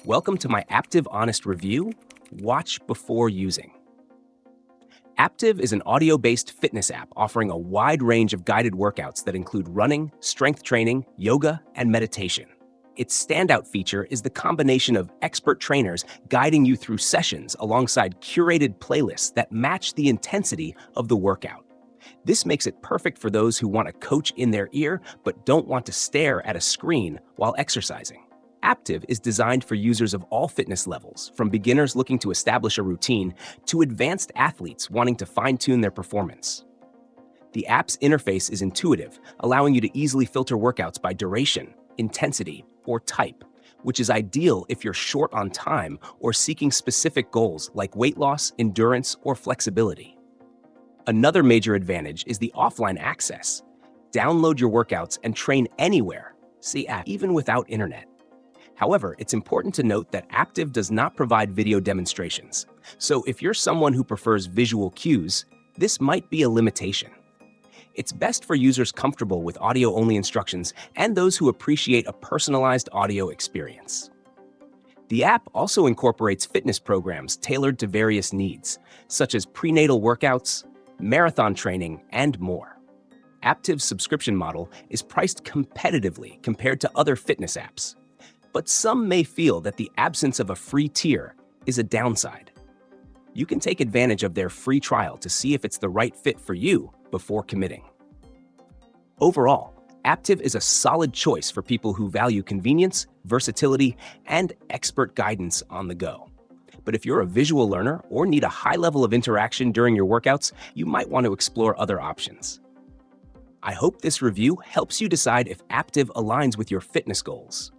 Welcome to my Aaptiv Honest Review. Watch before using. Aaptiv is an audio-based fitness app offering a wide range of guided workouts that include running, strength training, yoga, and meditation. Its standout feature is the combination of expert trainers guiding you through sessions alongside curated playlists that match the intensity of the workout. This makes it perfect for those who want a coach in their ear but don't want to stare at a screen while exercising. Aaptiv is designed for users of all fitness levels, from beginners looking to establish a routine to advanced athletes wanting to fine-tune their performance. The app's interface is intuitive, allowing you to easily filter workouts by duration, intensity, or type, which is ideal if you're short on time or seeking specific goals like weight loss, endurance, or flexibility. Another major advantage is the offline access. Download your workouts and train anywhere, even without internet. However, it's important to note that Aaptiv does not provide video demonstrations. So if you're someone who prefers visual cues, this might be a limitation. It's best for users comfortable with audio-only instructions and those who appreciate a personalized audio experience. The app also incorporates fitness programs tailored to various needs, such as prenatal workouts, marathon training, and more. Aaptiv's subscription model is priced competitively compared to other fitness apps. But some may feel that the absence of a free tier is a downside. You can take advantage of their free trial to see if it's the right fit for you before committing. Overall, Aaptiv is a solid choice for people who value convenience, versatility, and expert guidance on the go. But if you're a visual learner or need a high level of interaction during your workouts, you might want to explore other options. I hope this review helps you decide if Aaptiv aligns with your fitness goals.